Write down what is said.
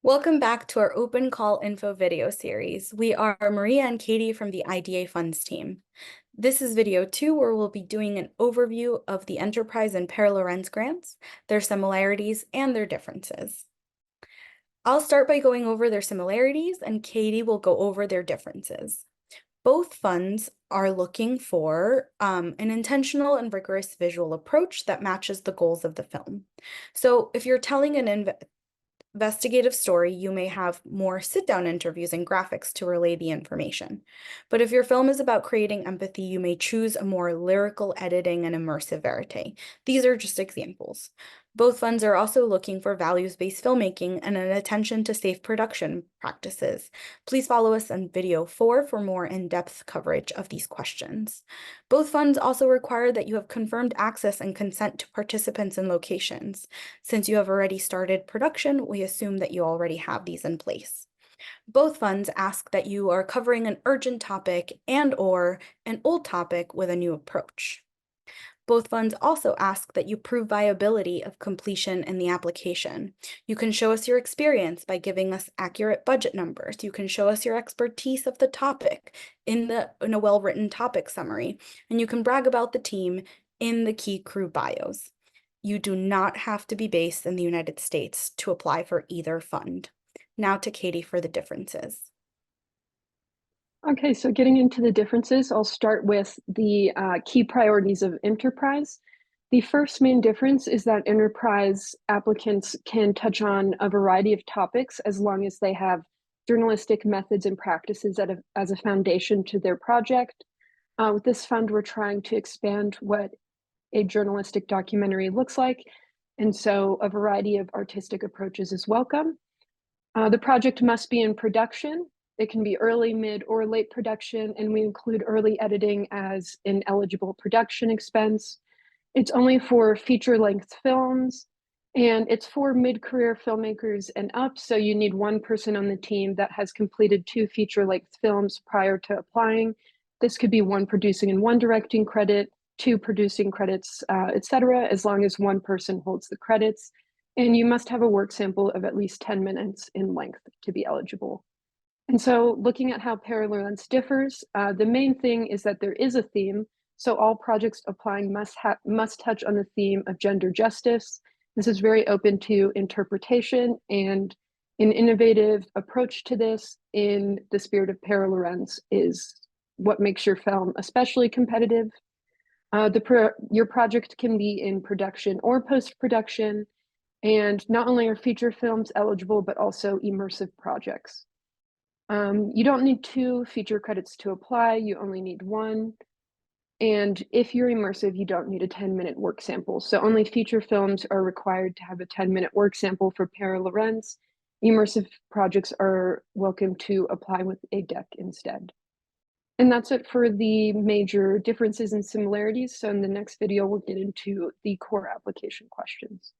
Welcome back to our open call info video series. We are Maria and Katie from the IDA Funds team. This is video 2 where we'll be doing an overview of the enterprise and Pare Lorentz grants, their similarities, and their differences. I'll start by going over their similarities and Katie will go over their differences. Both funds are looking for an intentional and rigorous visual approach that matches the goals of the film. So if you're telling an investigative story, you may have more sit-down interviews and graphics to relay the information. But if your film is about creating empathy, you may choose a more lyrical editing and immersive verite. These are just examples. Both funds are also looking for values-based filmmaking and an attention to safe production practices. Please follow us on video 4 for more in-depth coverage of these questions. Both funds also require that you have confirmed access and consent to participants and locations. Since you have already started production, we assume that you already have these in place. Both funds ask that you are covering an urgent topic and/or an old topic with a new approach. Both funds also ask that you prove viability of completion in the application. You can show us your experience by giving us accurate budget numbers. You can show us your expertise of the topic in a well-written topic summary, and you can brag about the team in the key crew bios. You do not have to be based in the United States to apply for either fund. Now to Katie for the differences. Okay, so getting into the differences, I'll start with the key priorities of enterprise. The first main difference is that enterprise applicants can touch on a variety of topics as long as they have journalistic methods and practices as a foundation to their project. With this fund, we're trying to expand what a journalistic documentary looks like, and so a variety of artistic approaches is welcome. The project must be in production. It can be early, mid, or late production, and we include early editing as an eligible production expense. It's only for feature-length films, and it's for mid-career filmmakers and up, so you need one person on the team that has completed 2 feature-length films prior to applying. This could be one producing and one directing credit, 2 producing credits, etc., as long as one person holds the credits. And you must have a work sample of at least 10 minutes in length to be eligible. And so looking at how Pare Lorentz differs, the main thing is that there is a theme. So all projects applying must touch on the theme of gender justice. This is very open to interpretation, and an innovative approach to this in the spirit of Pare Lorentz is what makes your film especially competitive. Your project can be in production or post-production, and not only are feature films eligible, but also immersive projects. You don't need 2 feature credits to apply, you only need 1. And if you're immersive, you don't need a 10-minute work sample. So only feature films are required to have a 10-minute work sample for Pare Lorentz. Immersive projects are welcome to apply with a deck instead. And that's it for the major differences and similarities. So in the next video, we'll get into the core application questions.